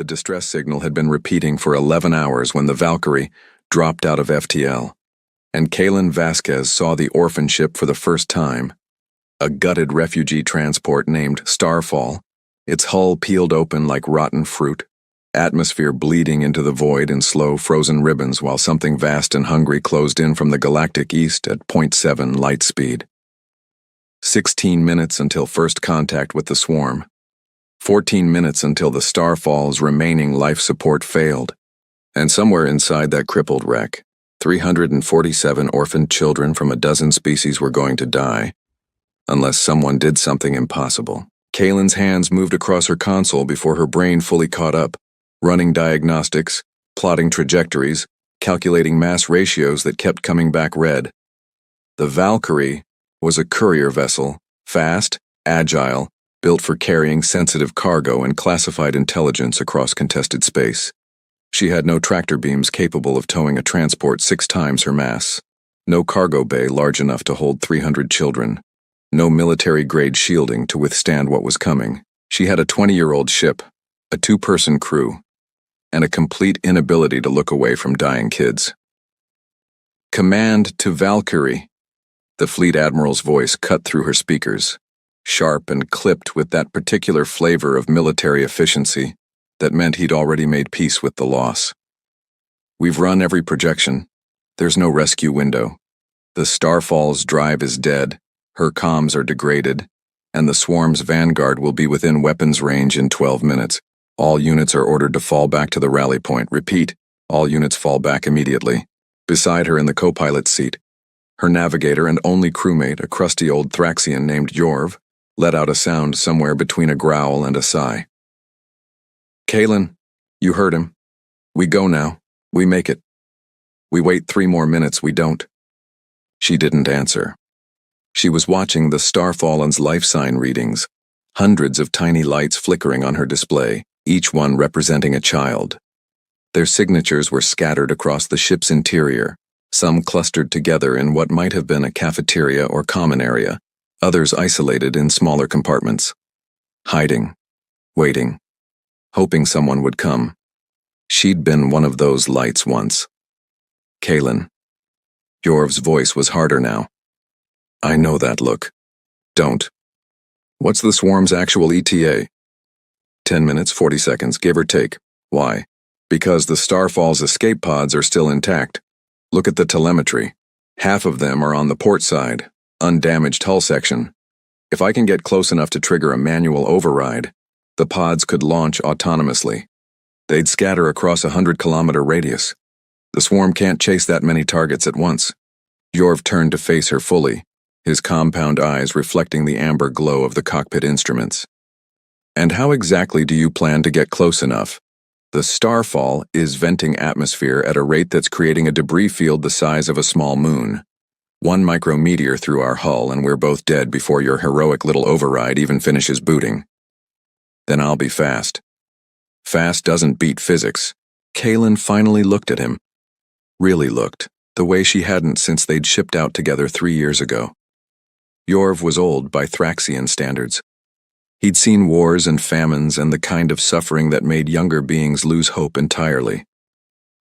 The distress signal had been repeating for 11 hours when the Valkyrie dropped out of FTL, and Kalen Vasquez saw the orphan ship for the first time. A gutted refugee transport named Starfall, its hull peeled open like rotten fruit, atmosphere bleeding into the void in slow, frozen ribbons while something vast and hungry closed in from the galactic east at .7 light speed. 16 minutes until first contact with the swarm. 14 minutes until the Starfall's remaining life support failed. And somewhere inside that crippled wreck, 347 orphaned children from a dozen species were going to die, unless someone did something impossible. Kalen's hands moved across her console before her brain fully caught up, running diagnostics, plotting trajectories, calculating mass ratios that kept coming back red. The Valkyrie was a courier vessel, fast, agile, built for carrying sensitive cargo and classified intelligence across contested space. She had no tractor beams capable of towing a transport 6 times her mass, no cargo bay large enough to hold 300 children, no military-grade shielding to withstand what was coming. She had a 20-year-old ship, a 2-person crew, and a complete inability to look away from dying kids. "Command to Valkyrie," the fleet admiral's voice cut through her speakers, sharp and clipped with that particular flavor of military efficiency that meant he'd already made peace with the loss. "We've run every projection. There's no rescue window. The Starfall's drive is dead, her comms are degraded, and the swarm's vanguard will be within weapons range in 12 minutes. All units are ordered to fall back to the rally point. Repeat, all units fall back immediately." Beside her in the co-pilot's seat, her navigator and only crewmate, a crusty old Thraxian named Yorv, let out a sound somewhere between a growl and a sigh. "Kalen, you heard him. We go now. We make it. We wait 3 more minutes, we don't." She didn't answer. She was watching the Starfallen's life sign readings, hundreds of tiny lights flickering on her display, each one representing a child. Their signatures were scattered across the ship's interior, some clustered together in what might have been a cafeteria or common area, others isolated in smaller compartments. Hiding, waiting, hoping someone would come. She'd been one of those lights once. "Kalen." Yorv's voice was harder now. "I know that look. Don't. What's the swarm's actual ETA?" 10 minutes, 40 seconds, give or take. Why? Because the Starfall's escape pods are still intact. Look at the telemetry. Half of them are on the port side, undamaged hull section. If I can get close enough to trigger a manual override, the pods could launch autonomously. They'd scatter across a 100-kilometer radius. The swarm can't chase that many targets at once. Yorv turned to face her fully, his compound eyes reflecting the amber glow of the cockpit instruments. "And how exactly do you plan to get close enough? The Starfall is venting atmosphere at a rate that's creating a debris field the size of a small moon. 1 micrometeor through our hull and we're both dead before your heroic little override even finishes booting. Then I'll be fast." Fast doesn't beat physics. Kalen finally looked at him. Really looked, the way she hadn't since they'd shipped out together 3 years ago. Yorv was old by Thraxian standards. He'd seen wars and famines and the kind of suffering that made younger beings lose hope entirely.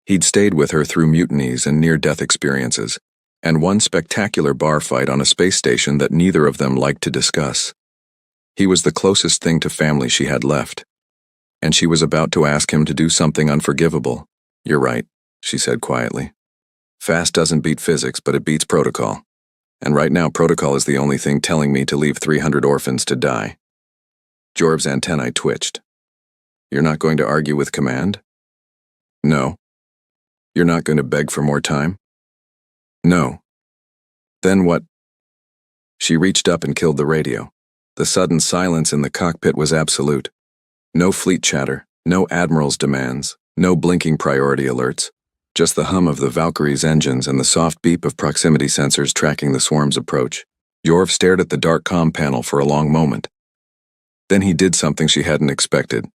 He'd stayed with her through mutinies and near-death experiences, and one spectacular bar fight on a space station that neither of them liked to discuss. He was the closest thing to family she had left, and she was about to ask him to do something unforgivable. "You're right," she said quietly. "Fast doesn't beat physics, but it beats protocol. And right now protocol is the only thing telling me to leave 300 orphans to die." Jorv's antennae twitched. "You're not going to argue with command?" "No." "You're not going to beg for more time?" "No." "Then what?" She reached up and killed the radio. The sudden silence in the cockpit was absolute. No fleet chatter, no admiral's demands, no blinking priority alerts. Just the hum of the Valkyrie's engines and the soft beep of proximity sensors tracking the swarm's approach. Yorv stared at the dark comm panel for a long moment. Then he did something she hadn't expected.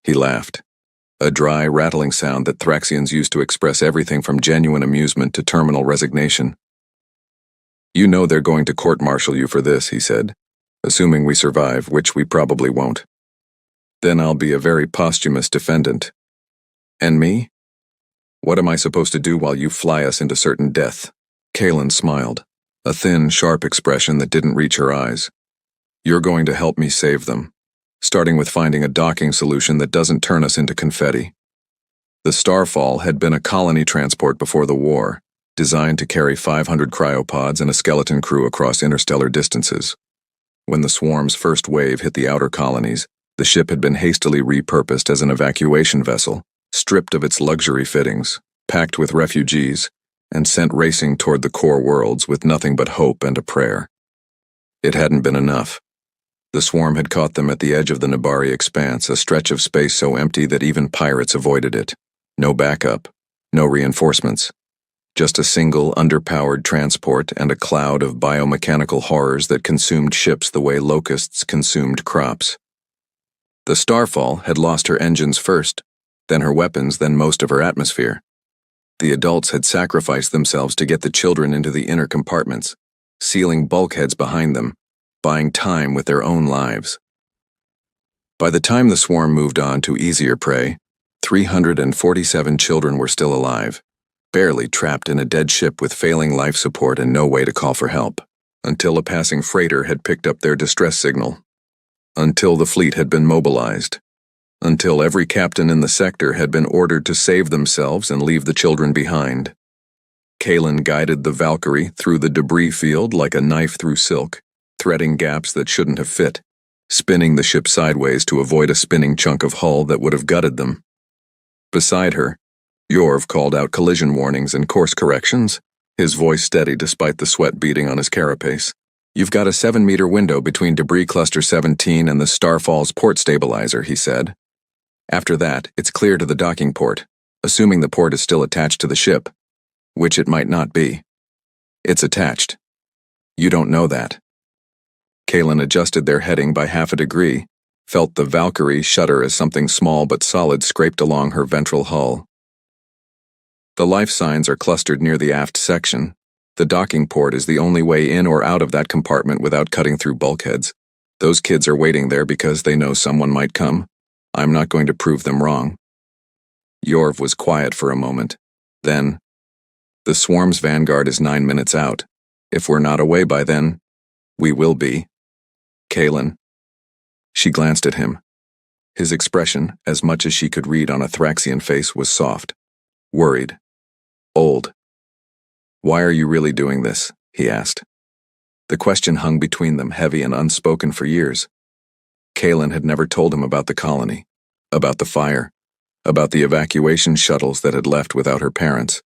He laughed. A dry, rattling sound that Thraxians used to express everything from genuine amusement to terminal resignation. "You know they're going to court-martial you for this," he said, "assuming we survive, which we probably won't." Then I'll be a very posthumous defendant. And me? What am I supposed to do while you fly us into certain death? Kaylin smiled, a thin, sharp expression that didn't reach her eyes. You're going to help me save them, starting with finding a docking solution that doesn't turn us into confetti. The Starfall had been a colony transport before the war, designed to carry 500 cryopods and a skeleton crew across interstellar distances. When the swarm's first wave hit the outer colonies, the ship had been hastily repurposed as an evacuation vessel, stripped of its luxury fittings, packed with refugees, and sent racing toward the core worlds with nothing but hope and a prayer. It hadn't been enough. The swarm had caught them at the edge of the Nabari expanse, a stretch of space so empty that even pirates avoided it. No backup, no reinforcements. Just a single, underpowered transport and a cloud of biomechanical horrors that consumed ships the way locusts consumed crops. The Starfall had lost her engines first, then her weapons, then most of her atmosphere. The adults had sacrificed themselves to get the children into the inner compartments, sealing bulkheads behind them, buying time with their own lives. By the time the swarm moved on to easier prey, 347 children were still alive, barely trapped in a dead ship with failing life support and no way to call for help, until a passing freighter had picked up their distress signal, until the fleet had been mobilized, until every captain in the sector had been ordered to save themselves and leave the children behind. Kaylin guided the Valkyrie through the debris field like a knife through silk, threading gaps that shouldn't have fit, spinning the ship sideways to avoid a spinning chunk of hull that would have gutted them. Beside her, Yorv called out collision warnings and course corrections, his voice steady despite the sweat beading on his carapace. You've got a 7-meter window between debris cluster 17 and the Starfall's port stabilizer, he said. After that, it's clear to the docking port, assuming the port is still attached to the ship, which it might not be. It's attached. You don't know that. Kaylin adjusted their heading by half a degree, felt the Valkyrie shudder as something small but solid scraped along her ventral hull. The life signs are clustered near the aft section. The docking port is the only way in or out of that compartment without cutting through bulkheads. Those kids are waiting there because they know someone might come. I'm not going to prove them wrong. Yorv was quiet for a moment. Then, the swarm's vanguard is 9 minutes out. If we're not away by then, we will be. Kaylin. She glanced at him. His expression, as much as she could read on a Thraxian face, was soft, worried, old. Why are you really doing this? He asked. The question hung between them, heavy and unspoken for years. Kaylin had never told him about the colony, about the fire, about the evacuation shuttles that had left without her parents,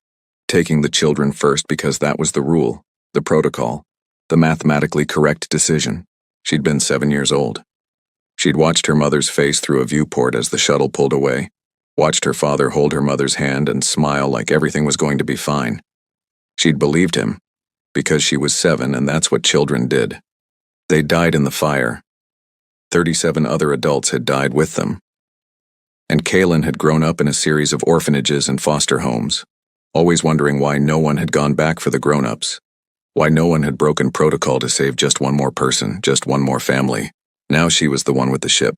taking the children first because that was the rule, the protocol, the mathematically correct decision. She'd been 7 years old. She'd watched her mother's face through a viewport as the shuttle pulled away, watched her father hold her mother's hand and smile like everything was going to be fine. She'd believed him, because she was 7 and that's what children did. They died in the fire. 37 other adults had died with them. And Kaylin had grown up in a series of orphanages and foster homes, always wondering why no one had gone back for the grown-ups, why no one had broken protocol to save just one more person, just one more family. Now she was the one with the ship.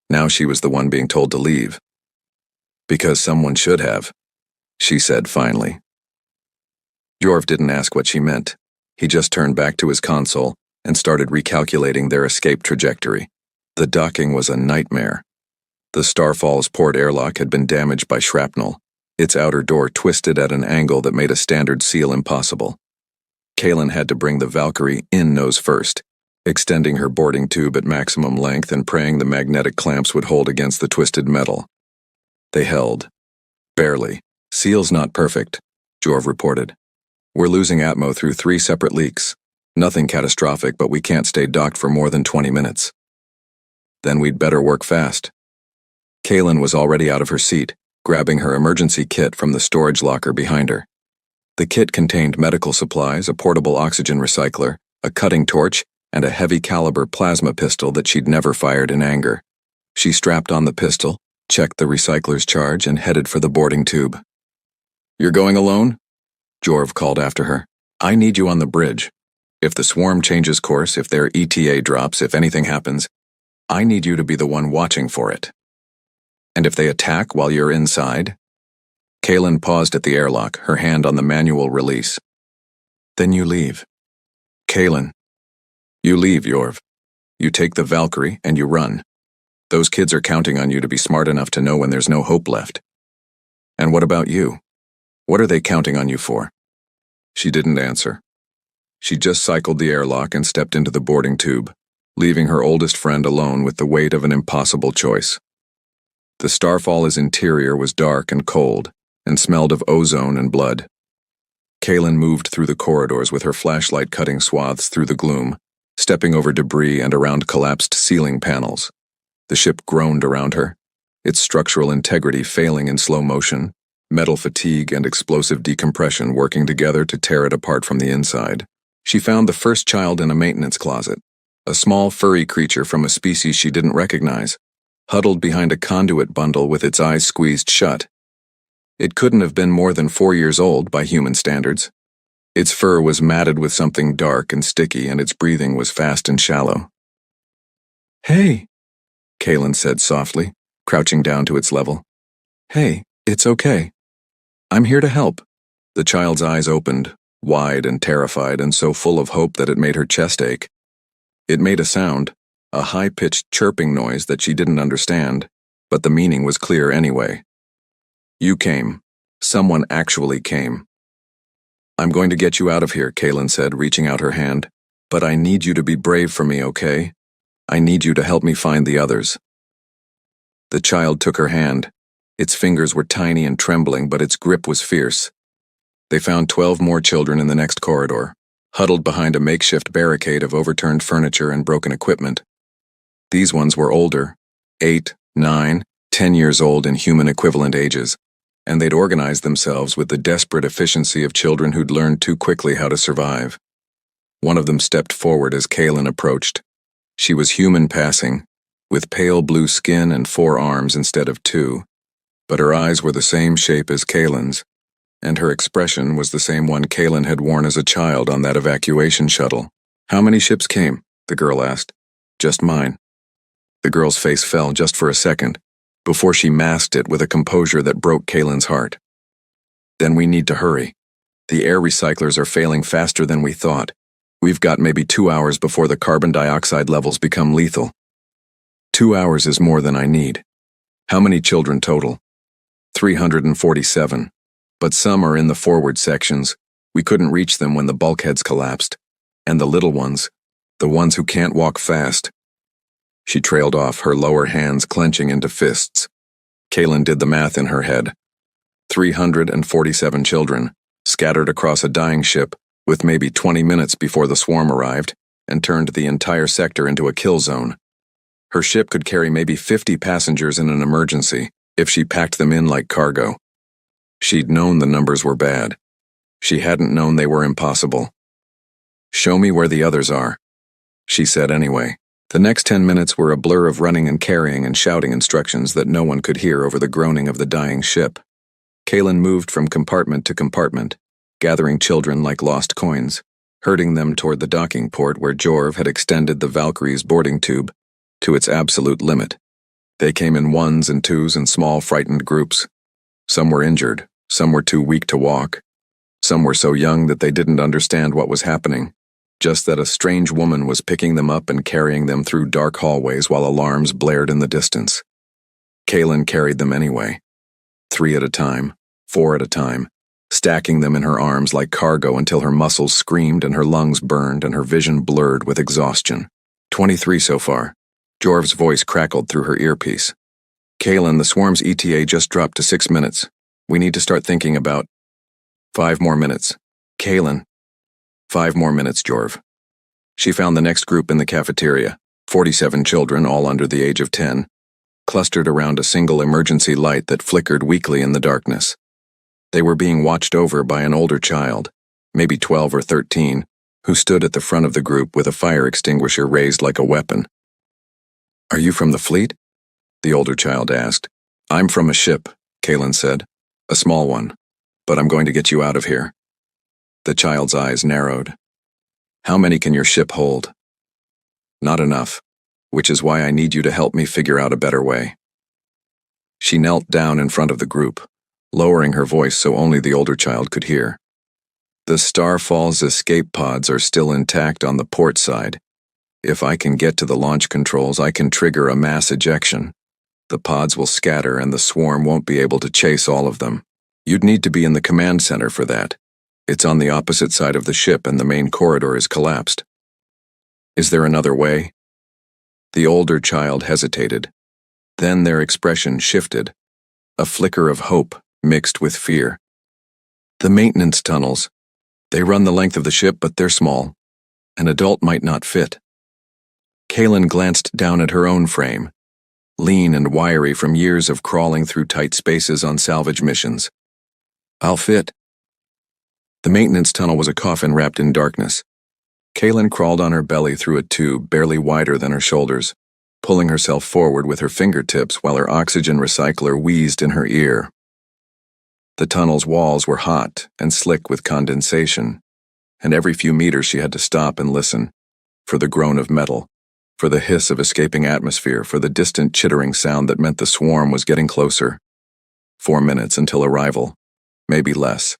Now she was the one being told to leave. Because someone should have, she said finally. Yorv didn't ask what she meant. He just turned back to his console and started recalculating their escape trajectory. The docking was a nightmare. The Starfall's port airlock had been damaged by shrapnel, its outer door twisted at an angle that made a standard seal impossible. Kaylin had to bring the Valkyrie in nose first, extending her boarding tube at maximum length and praying the magnetic clamps would hold against the twisted metal. They held. Barely. Seal's not perfect, Yorv reported. We're losing atmo through 3 separate leaks. Nothing catastrophic, but we can't stay docked for more than 20 minutes. Then we'd better work fast. Kaylin was already out of her seat, grabbing her emergency kit from the storage locker behind her. The kit contained medical supplies, a portable oxygen recycler, a cutting torch, and a heavy-caliber plasma pistol that she'd never fired in anger. She strapped on the pistol, checked the recycler's charge, and headed for the boarding tube. You're going alone? Yorv called after her. I need you on the bridge. If the swarm changes course, if their ETA drops, if anything happens, I need you to be the one watching for it. And if they attack while you're inside? Kaylin paused at the airlock, her hand on the manual release. Then you leave. Kaylin. You leave, Yorv. You take the Valkyrie and you run. Those kids are counting on you to be smart enough to know when there's no hope left. And what about you? What are they counting on you for? She didn't answer. She just cycled the airlock and stepped into the boarding tube, leaving her oldest friend alone with the weight of an impossible choice. The Starfall's interior was dark and cold, and smelled of ozone and blood. Kaylin moved through the corridors with her flashlight cutting swaths through the gloom, stepping over debris and around collapsed ceiling panels. The ship groaned around her, its structural integrity failing in slow motion, metal fatigue and explosive decompression working together to tear it apart from the inside. She found the first child in a maintenance closet, a small furry creature from a species she didn't recognize, huddled behind a conduit bundle with its eyes squeezed shut. It couldn't have been more than 4 years old by human standards. Its fur was matted with something dark and sticky, and its breathing was fast and shallow. "Hey," Kaylin said softly, crouching down to its level. "Hey, it's okay. I'm here to help." The child's eyes opened, wide and terrified and so full of hope that it made her chest ache. It made a sound, a high-pitched chirping noise that she didn't understand, but the meaning was clear anyway. "You came. Someone actually came." "I'm going to get you out of here," Kaylin said, reaching out her hand. "But I need you to be brave for me, okay? I need you to help me find the others." The child took her hand. Its fingers were tiny and trembling, but its grip was fierce. They found 12 more children in the next corridor, huddled behind a makeshift barricade of overturned furniture and broken equipment. These ones were older, 8, 9, 10 years old in human equivalent ages, and they'd organized themselves with the desperate efficiency of children who'd learned too quickly how to survive. One of them stepped forward as Kaylin approached. She was human passing, with pale blue skin and 4 arms instead of 2, but her eyes were the same shape as Kaylin's, and her expression was the same one Kaylin had worn as a child on that evacuation shuttle. "How many ships came?" the girl asked. "Just mine." The girl's face fell just for a second, before she masked it with a composure that broke Kaylin's heart. "Then we need to hurry. The air recyclers are failing faster than we thought. We've got maybe 2 hours before the carbon dioxide levels become lethal." 2 hours is more than I need. How many children total? 347. But some are in the forward sections. We couldn't reach them when the bulkheads collapsed. And the little ones, the ones who can't walk fast. She trailed off, her lower hands clenching into fists. Kaylin did the math in her head. 347 children, scattered across a dying ship, with maybe 20 minutes before the swarm arrived, and turned the entire sector into a kill zone. Her ship could carry maybe 50 passengers in an emergency, if she packed them in like cargo. She'd known the numbers were bad. She hadn't known they were impossible. "Show me where the others are," she said anyway. The next 10 minutes were a blur of running and carrying and shouting instructions that no one could hear over the groaning of the dying ship. Kaylin moved from compartment to compartment, gathering children like lost coins, herding them toward the docking port where Jorv had extended the Valkyrie's boarding tube to its absolute limit. They came in 1s and 2s and small frightened groups. Some were injured, some were too weak to walk. Some were so young that they didn't understand what was happening, just that a strange woman was picking them up and carrying them through dark hallways while alarms blared in the distance. Kaylin carried them anyway, 3 at a time, 4 at a time, stacking them in her arms like cargo until her muscles screamed and her lungs burned and her vision blurred with exhaustion. 23 so far. Jorv's voice crackled through her earpiece. "Kaylin, the swarm's ETA just dropped to 6 minutes. We need to start thinking about..." 5 more minutes. "Kaylin." 5 more minutes, Jorv. She found the next group in the cafeteria, 47 children, all under the age of 10, clustered around a single emergency light that flickered weakly in the darkness. They were being watched over by an older child, maybe 12 or 13, who stood at the front of the group with a fire extinguisher raised like a weapon. "Are you from the fleet?" the older child asked. "I'm from a ship," Kaylin said. "A small one, but I'm going to get you out of here." The child's eyes narrowed. "How many can your ship hold?" "Not enough, which is why I need you to help me figure out a better way." She knelt down in front of the group, lowering her voice so only the older child could hear. The Starfall's escape pods are still intact on the port side. If I can get to the launch controls, I can trigger a mass ejection. The pods will scatter and the swarm won't be able to chase all of them. You'd need to be in the command center for that. It's on the opposite side of the ship and the main corridor is collapsed. Is there another way? The older child hesitated. Then their expression shifted, a flicker of hope mixed with fear. The maintenance tunnels. They run the length of the ship, but they're small. An adult might not fit. Kaylin glanced down at her own frame, lean and wiry from years of crawling through tight spaces on salvage missions. I'll fit. The maintenance tunnel was a coffin wrapped in darkness. Kaylin crawled on her belly through a tube barely wider than her shoulders, pulling herself forward with her fingertips while her oxygen recycler wheezed in her ear. The tunnel's walls were hot and slick with condensation, and every few meters she had to stop and listen, for the groan of metal, for the hiss of escaping atmosphere, for the distant chittering sound that meant the swarm was getting closer. 4 minutes until arrival, maybe less.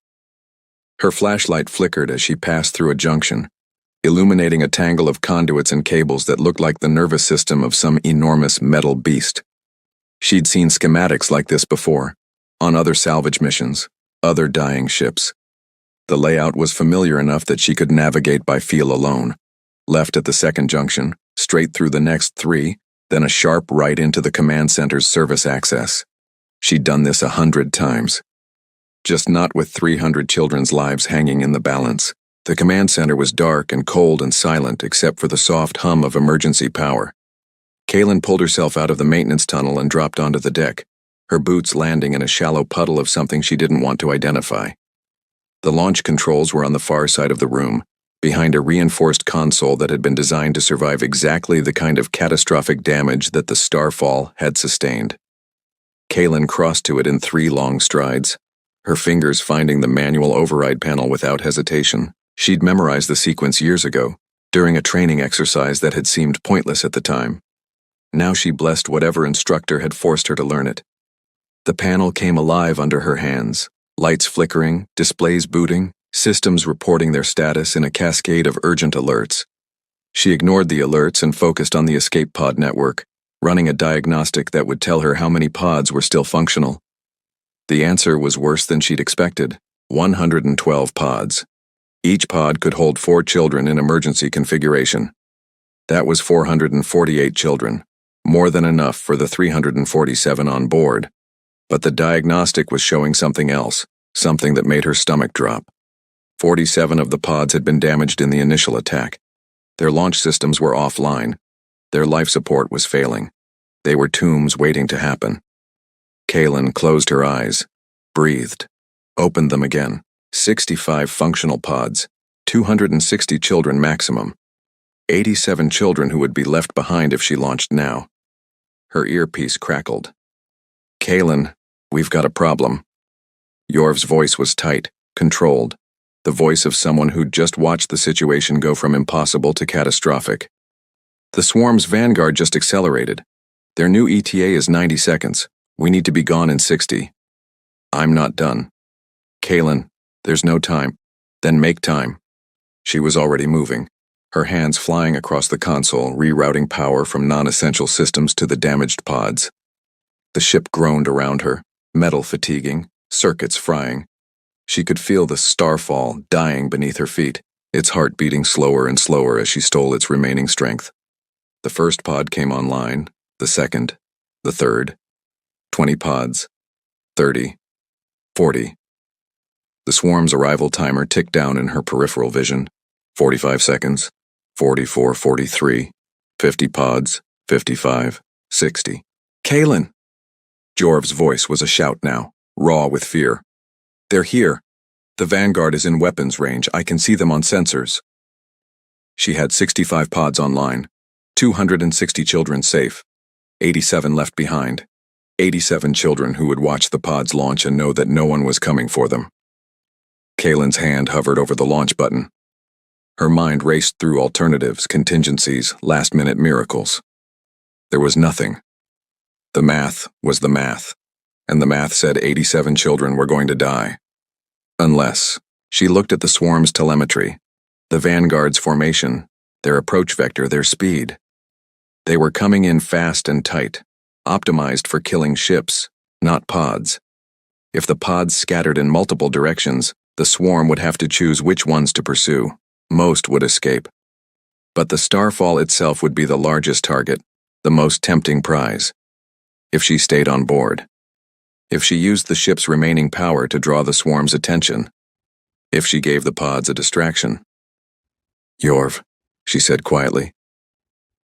Her flashlight flickered as she passed through a junction, illuminating a tangle of conduits and cables that looked like the nervous system of some enormous metal beast. She'd seen schematics like this before, on other salvage missions, other dying ships. The layout was familiar enough that she could navigate by feel alone. Left at the second junction, straight through the next 3, then a sharp right into the command center's service access. She'd done this 100 times. Just not with 300 children's lives hanging in the balance. The command center was dark and cold and silent except for the soft hum of emergency power. Kaylin pulled herself out of the maintenance tunnel and dropped onto the deck, her boots landing in a shallow puddle of something she didn't want to identify. The launch controls were on the far side of the room, behind a reinforced console that had been designed to survive exactly the kind of catastrophic damage that the Starfall had sustained. Kaylin crossed to it in 3 long strides, her fingers finding the manual override panel without hesitation. She'd memorized the sequence years ago, during a training exercise that had seemed pointless at the time. Now she blessed whatever instructor had forced her to learn it. The panel came alive under her hands, lights flickering, displays booting, systems reporting their status in a cascade of urgent alerts. She ignored the alerts and focused on the escape pod network, running a diagnostic that would tell her how many pods were still functional. The answer was worse than she'd expected: 112 pods. Each pod could hold 4 children in emergency configuration. That was 448 children, more than enough for the 347 on board. But the diagnostic was showing something else, something that made her stomach drop. 47 of the pods had been damaged in the initial attack. Their launch systems were offline. Their life support was failing. They were tombs waiting to happen. Kaylin closed her eyes, breathed, opened them again. 65 functional pods, 260 children maximum. 87 children who would be left behind if she launched now. Her earpiece crackled. Kaylin, we've got a problem. Yorv's voice was tight, controlled, the voice of someone who'd just watched the situation go from impossible to catastrophic. The swarm's vanguard just accelerated. Their new ETA is 90 seconds. We need to be gone in 60. I'm not done. Kaylin, there's no time. Then make time. She was already moving, her hands flying across the console, rerouting power from non-essential systems to the damaged pods. The ship groaned around her, metal fatiguing, circuits frying. She could feel the Starfall dying beneath her feet, its heart beating slower and slower as she stole its remaining strength. The first pod came online, the second, the third. 20 pods. 30. 40. The swarm's arrival timer ticked down in her peripheral vision. 45 seconds. 44, 43. 50 pods. 55. 60. Kaylin! Jorv's voice was a shout now, raw with fear. They're here. The Vanguard is in weapons range. I can see them on sensors. She had 65 pods online, 260 children safe, 87 left behind, 87 children who would watch the pods launch and know that no one was coming for them. Kaylin's hand hovered over the launch button. Her mind raced through alternatives, contingencies, last-minute miracles. There was nothing. The math was the math. and the math said 87 children were going to die. Unless she looked at the swarm's telemetry, the vanguard's formation, their approach vector, their speed. They were coming in fast and tight, optimized for killing ships, not pods. If the pods scattered in multiple directions, the swarm would have to choose which ones to pursue. Most would escape. But the starfall itself would be the largest target, the most tempting prize. If she stayed on board. If she used the ship's remaining power to draw the swarm's attention. If she gave the pods a distraction. "Yorv," she said quietly.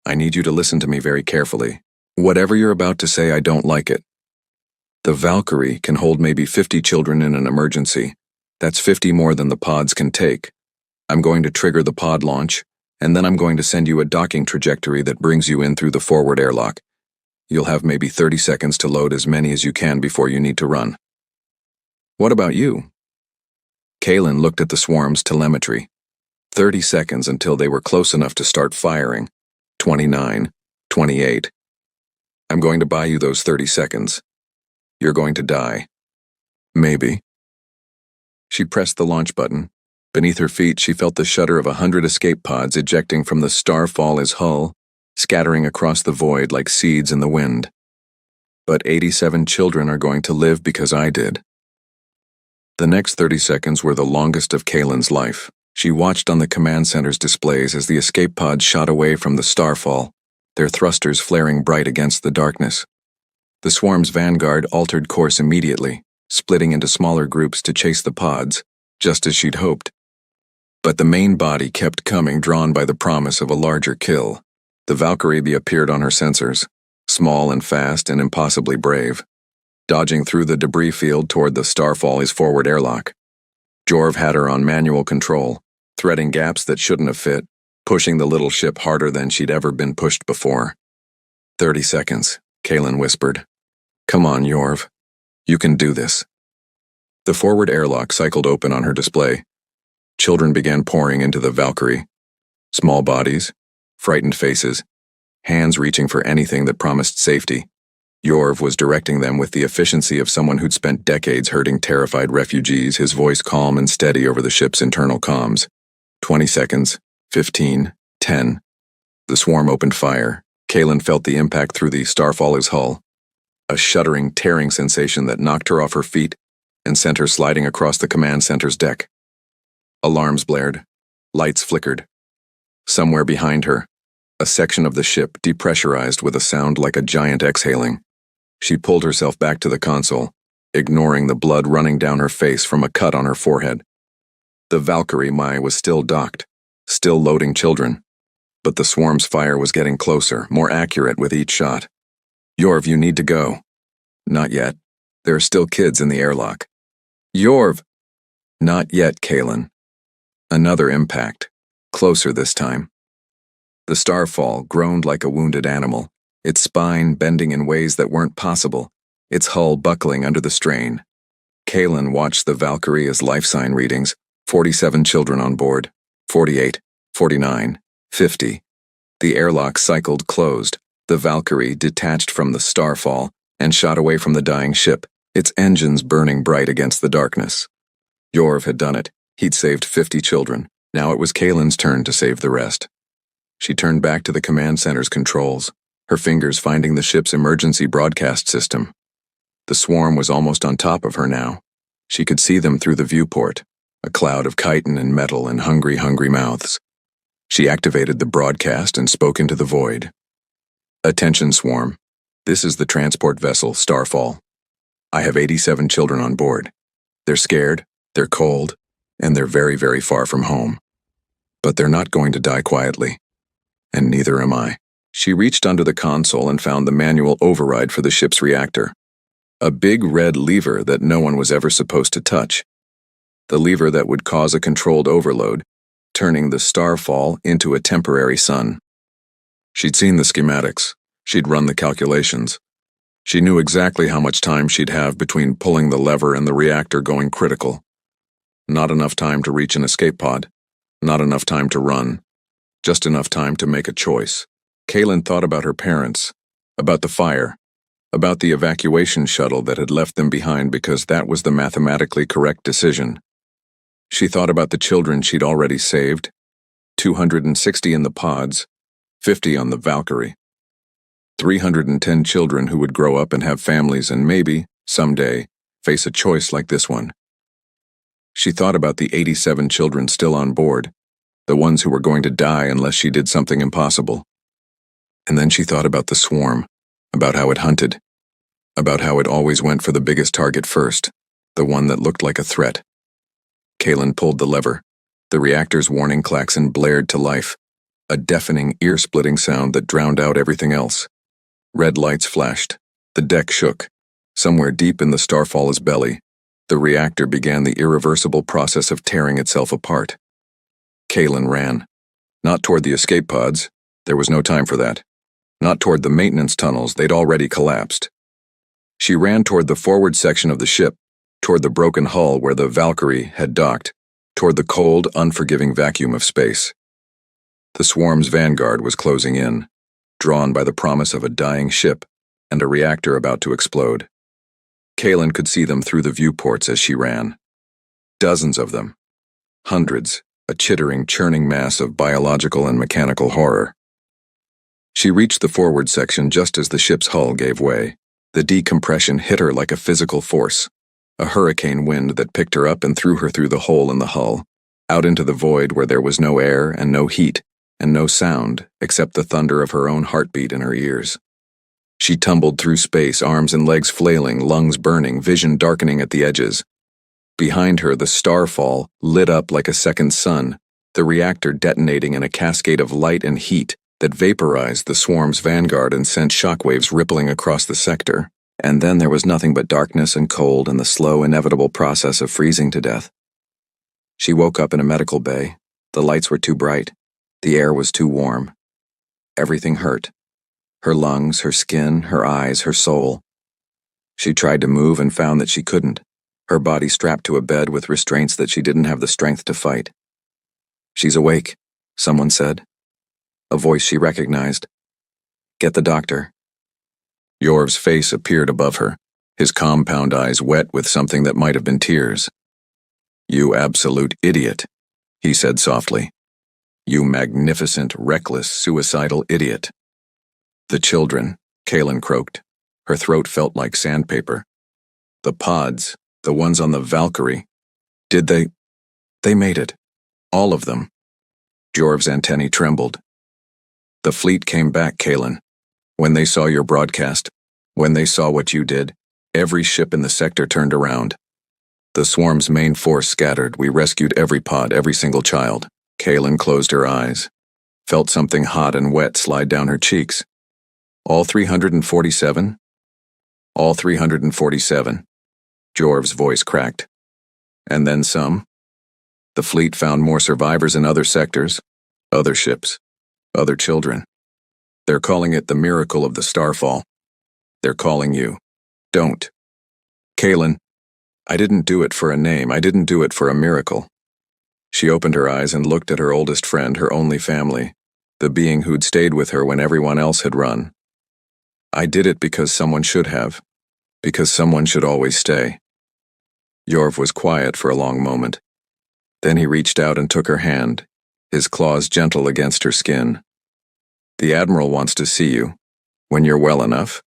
"I need you to listen to me very carefully. Whatever you're about to say, I don't like it. The Valkyrie can hold maybe 50 children in an emergency. That's 50 more than the pods can take. I'm going to trigger the pod launch, and then I'm going to send you a docking trajectory that brings you in through the forward airlock. You'll have maybe 30 seconds to load as many as you can before you need to run." "What about you?" Kaylin looked at the swarm's telemetry. 30 seconds until they were close enough to start firing. 29, 28. "I'm going to buy you those 30 seconds. You're going to die. Maybe." She pressed the launch button. Beneath her feet, she felt the shudder of 100 escape pods ejecting from the Starfall's hull, scattering across the void like seeds in the wind. "But 87 children are going to live because I did." The next 30 seconds were the longest of Kaylin's life. She watched on the command center's displays as the escape pods shot away from the Starfall, their thrusters flaring bright against the darkness. The swarm's vanguard altered course immediately, splitting into smaller groups to chase the pods, just as she'd hoped. But the main body kept coming, drawn by the promise of a larger kill. The Valkyrie appeared on her sensors, small and fast and impossibly brave, dodging through the debris field toward the Starfall's forward airlock. Jorv had her on manual control, threading gaps that shouldn't have fit, pushing the little ship harder than she'd ever been pushed before. 30 seconds, Kaylin whispered. "Come on, Jorv. You can do this." The forward airlock cycled open on her display. Children began pouring into the Valkyrie. Small bodies, frightened faces, hands reaching for anything that promised safety. Jorv was directing them with the efficiency of someone who'd spent decades herding terrified refugees, his voice calm and steady over the ship's internal comms. 20 seconds, 15, 10. The swarm opened fire. Kaylin felt the impact through the Starfall's hull. A shuddering, tearing sensation that knocked her off her feet and sent her sliding across the command center's deck. Alarms blared. Lights flickered. Somewhere behind her, a section of the ship depressurized with a sound like a giant exhaling. She pulled herself back to the console, ignoring the blood running down her face from a cut on her forehead. The Valkyrie Mai was still docked, still loading children, but the swarm's fire was getting closer, more accurate with each shot. "Jorv, you need to go." "Not yet. There are still kids in the airlock." "Jorv!" "Not yet, Kaylin." Another impact, closer this time. The Starfall groaned like a wounded animal, its spine bending in ways that weren't possible, its hull buckling under the strain. Kaylin watched the Valkyrie as life sign readings, 47 children on board, 48, 49, 50. The airlock cycled closed. The Valkyrie detached from the Starfall and shot away from the dying ship, its engines burning bright against the darkness. Jorv had done it. He'd saved 50 children. Now it was Kaylin's turn to save the rest. She turned back to the command center's controls, her fingers finding the ship's emergency broadcast system. The swarm was almost on top of her now. She could see them through the viewport, a cloud of chitin and metal and hungry, hungry mouths. She activated the broadcast and spoke into the void. "Attention, swarm. This is the transport vessel, Starfall. I have 87 children on board. They're scared, they're cold, and they're very, very far from home. But they're not going to die quietly. And neither am I." She reached under the console and found the manual override for the ship's reactor. A big red lever that no one was ever supposed to touch. The lever that would cause a controlled overload, turning the Starfall into a temporary sun. She'd seen the schematics. She'd run the calculations. She knew exactly how much time she'd have between pulling the lever and the reactor going critical. Not enough time to reach an escape pod. Not enough time to run. Just enough time to make a choice. Kaylin thought about her parents, about the fire, about the evacuation shuttle that had left them behind because that was the mathematically correct decision. She thought about the children she'd already saved, 260 in the pods, 50 on the Valkyrie. 310 children who would grow up and have families and maybe, someday, face a choice like this one. She thought about the 87 children still on board, the ones who were going to die unless she did something impossible. And then she thought about the swarm, about how it hunted, about how it always went for the biggest target first, the one that looked like a threat. Kaylin pulled the lever. The reactor's warning klaxon blared to life, a deafening, ear-splitting sound that drowned out everything else. Red lights flashed. The deck shook. Somewhere deep in the Starfaller's belly, the reactor began the irreversible process of tearing itself apart. Kaylin ran. Not toward the escape pods. There was no time for that. Not toward the maintenance tunnels, they'd already collapsed. She ran toward the forward section of the ship, toward the broken hull where the Valkyrie had docked, toward the cold, unforgiving vacuum of space. The swarm's vanguard was closing in, drawn by the promise of a dying ship and a reactor about to explode. Kaylin could see them through the viewports as she ran. Dozens of them. Hundreds, a chittering, churning mass of biological and mechanical horror. She reached the forward section just as the ship's hull gave way. The decompression hit her like a physical force, a hurricane wind that picked her up and threw her through the hole in the hull, out into the void where there was no air and no heat and no sound except the thunder of her own heartbeat in her ears. She tumbled through space, arms and legs flailing, lungs burning, vision darkening at the edges. Behind her, the starfall lit up like a second sun, the reactor detonating in a cascade of light and heat that vaporized the swarm's vanguard and sent shockwaves rippling across the sector. And then there was nothing but darkness and cold and the slow, inevitable process of freezing to death. She woke up in a medical bay. The lights were too bright. The air was too warm. Everything hurt. Her lungs, her skin, her eyes, her soul. She tried to move and found that she couldn't, her body strapped to a bed with restraints that she didn't have the strength to fight. "She's awake," someone said. A voice she recognized. "Get the doctor." Yorv's face appeared above her, his compound eyes wet with something that might have been tears. "You absolute idiot," he said softly. "You magnificent, reckless, suicidal idiot." "The children," Kaylin croaked. Her throat felt like sandpaper. "The pods, the ones on the Valkyrie. Did they? They made it. All of them." Jorv's antennae trembled. "The fleet came back, Kaylin. When they saw your broadcast, when they saw what you did, every ship in the sector turned around. The swarm's main force scattered. We rescued every pod, every single child." Kaylin closed her eyes, felt something hot and wet slide down her cheeks. "All 347? "All 347. Jorv's voice cracked. "And then some? The fleet found more survivors in other sectors, other ships, other children. They're calling it the miracle of the Starfall. They're calling you. Don't. Kaylin, I didn't do it for a name. I didn't do it for a miracle." She opened her eyes and looked at her oldest friend, her only family, the being who'd stayed with her when everyone else had run. "I did it because someone should have, because someone should always stay." Yorv was quiet for a long moment. Then he reached out and took her hand, his claws gentle against her skin. "The Admiral wants to see you, when you're well enough."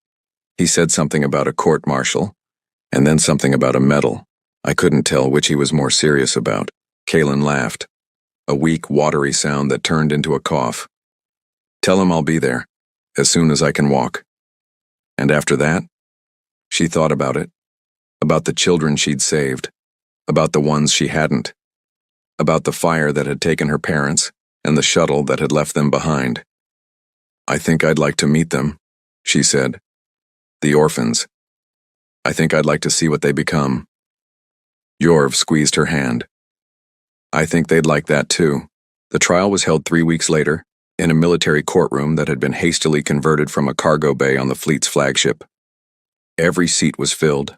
He said something about a court-martial, and then something about a medal. I couldn't tell which he was more serious about. Kaylin laughed, a weak, watery sound that turned into a cough. "Tell him I'll be there, as soon as I can walk." And after that, she thought about it, about the children she'd saved, about the ones she hadn't, about the fire that had taken her parents and the shuttle that had left them behind. "I think I'd like to meet them," she said. "The orphans. I think I'd like to see what they become." Yorv squeezed her hand. "I think they'd like that too." The trial was held 3 weeks later, in a military courtroom that had been hastily converted from a cargo bay on the fleet's flagship. Every seat was filled.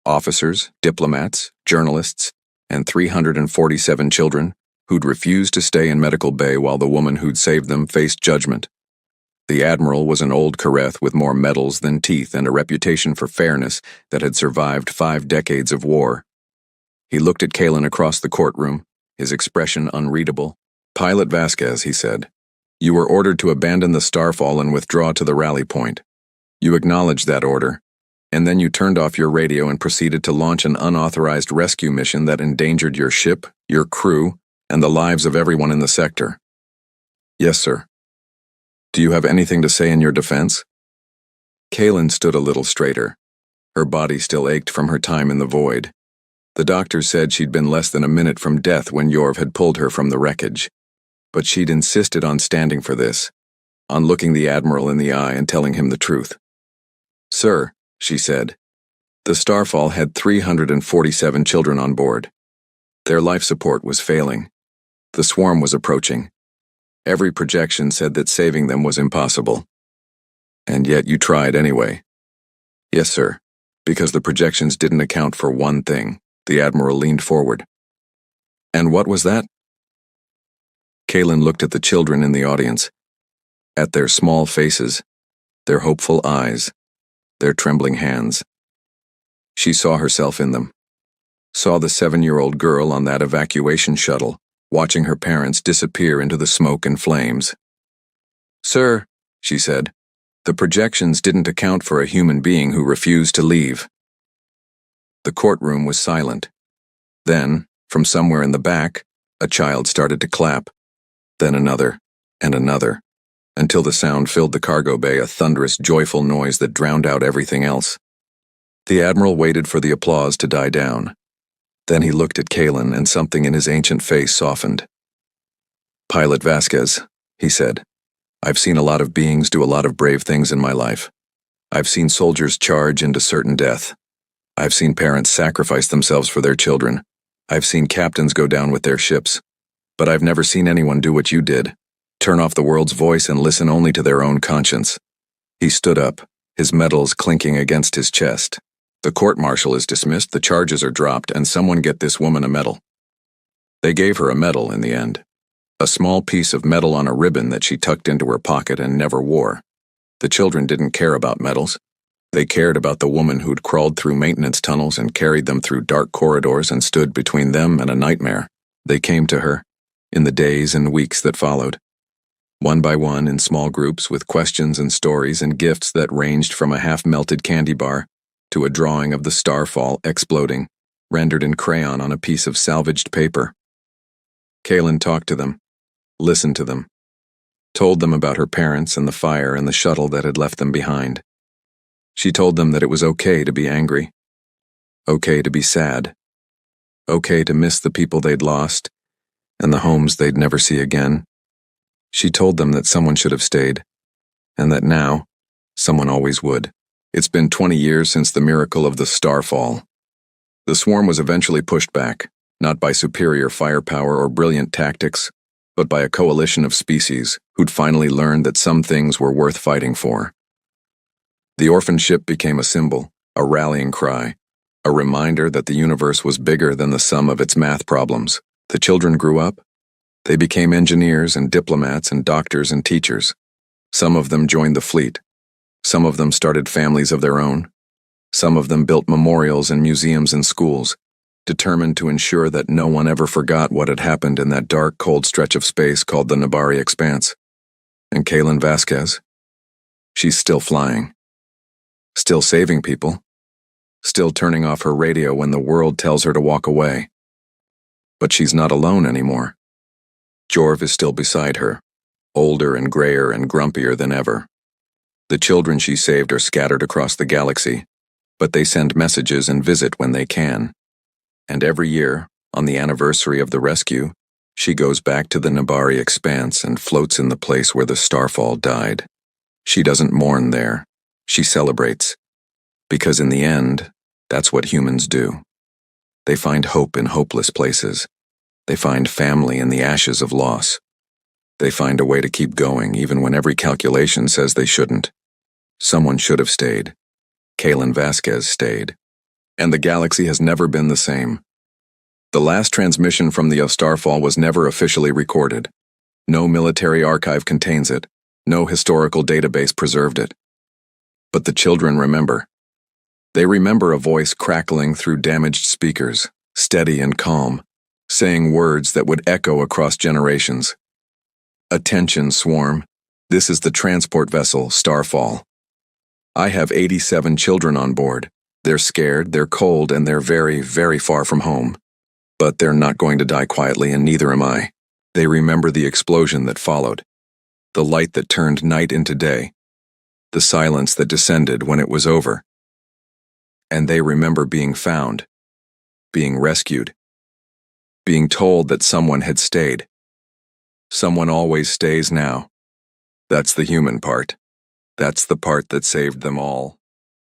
Officers, diplomats, journalists, and 347 children who'd refused to stay in medical bay while the woman who'd saved them faced judgment. The admiral was an old Kareth with more medals than teeth and a reputation for fairness that had survived 5 decades of war. He looked at Kaylin across the courtroom, his expression unreadable. "Pilot Vasquez," he said, "you were ordered to abandon the Starfall and withdraw to the rally point. You acknowledged that order, and then you turned off your radio and proceeded to launch an unauthorized rescue mission that endangered your ship, your crew, and the lives of everyone in the sector." "Yes, sir." "Do you have anything to say in your defense?" Kaylin stood a little straighter. Her body still ached from her time in the void. The doctor said she'd been less than a minute from death when Yorv had pulled her from the wreckage. But she'd insisted on standing for this, on looking the Admiral in the eye and telling him the truth. "Sir," she said, "the Starfall had 347 children on board. Their life support was failing. The swarm was approaching. Every projection said that saving them was impossible. And yet you tried anyway." "Yes, sir, because the projections didn't account for one thing." The Admiral leaned forward. "And what was that?" Kaylin looked at the children in the audience, at their small faces, their hopeful eyes, their trembling hands. She saw herself in them, saw the 7-year-old girl on that evacuation shuttle, watching her parents disappear into the smoke and flames. "Sir," she said, "the projections didn't account for a human being who refused to leave." The courtroom was silent. Then, from somewhere in the back, a child started to clap, then another, and another, until the sound filled the cargo bay, a thunderous, joyful noise that drowned out everything else. The Admiral waited for the applause to die down. Then he looked at Kaylin, and something in his ancient face softened. "Pilot Vasquez," he said, "I've seen a lot of beings do a lot of brave things in my life. I've seen soldiers charge into certain death. I've seen parents sacrifice themselves for their children. I've seen captains go down with their ships. But I've never seen anyone do what you did, turn off the world's voice and listen only to their own conscience." He stood up, his medals clinking against his chest. "The court-martial is dismissed, the charges are dropped, and someone get this woman a medal." They gave her a medal in the end. A small piece of metal on a ribbon that she tucked into her pocket and never wore. The children didn't care about medals. They cared about the woman who'd crawled through maintenance tunnels and carried them through dark corridors and stood between them and a nightmare. They came to her, in the days and weeks that followed, one by one in small groups with questions and stories and gifts that ranged from a half-melted candy bar to a drawing of the Starfall exploding, rendered in crayon on a piece of salvaged paper. Kaylin talked to them, listened to them, told them about her parents and the fire and the shuttle that had left them behind. She told them that it was okay to be angry, okay to be sad, okay to miss the people they'd lost and the homes they'd never see again. She told them that someone should have stayed, and that now, someone always would. It's been 20 years since the miracle of the Starfall. The swarm was eventually pushed back, not by superior firepower or brilliant tactics, but by a coalition of species who'd finally learned that some things were worth fighting for. The orphan ship became a symbol, a rallying cry, a reminder that the universe was bigger than the sum of its math problems. The children grew up. They became engineers and diplomats and doctors and teachers. Some of them joined the fleet. Some of them started families of their own. Some of them built memorials and museums and schools, determined to ensure that no one ever forgot what had happened in that dark, cold stretch of space called the Nabari Expanse. And Kaylin Vasquez, she's still flying. Still saving people. Still turning off her radio when the world tells her to walk away. But she's not alone anymore. Jorv is still beside her, older and grayer and grumpier than ever. The children she saved are scattered across the galaxy, but they send messages and visit when they can. And every year, on the anniversary of the rescue, she goes back to the Nabari Expanse and floats in the place where the Starfall died. She doesn't mourn there. She celebrates. Because in the end, that's what humans do. They find hope in hopeless places. They find family in the ashes of loss. They find a way to keep going even when every calculation says they shouldn't. Someone should have stayed. Kaylin Vasquez stayed. And the galaxy has never been the same. The last transmission from the Starfall was never officially recorded. No military archive contains it, No historical database preserved it. But the children remember. They remember a voice crackling through damaged speakers, steady and calm, saying words that would echo across generations. "Attention, swarm. This is the transport vessel, Starfall. I have 87 children on board. They're scared, they're cold, and they're very, very far from home. But they're not going to die quietly, and neither am I." They remember the explosion that followed, the light that turned night into day, the silence that descended when it was over. And they remember being found, being rescued, being told that someone had stayed. Someone always stays now. That's the human part. That's the part that saved them all.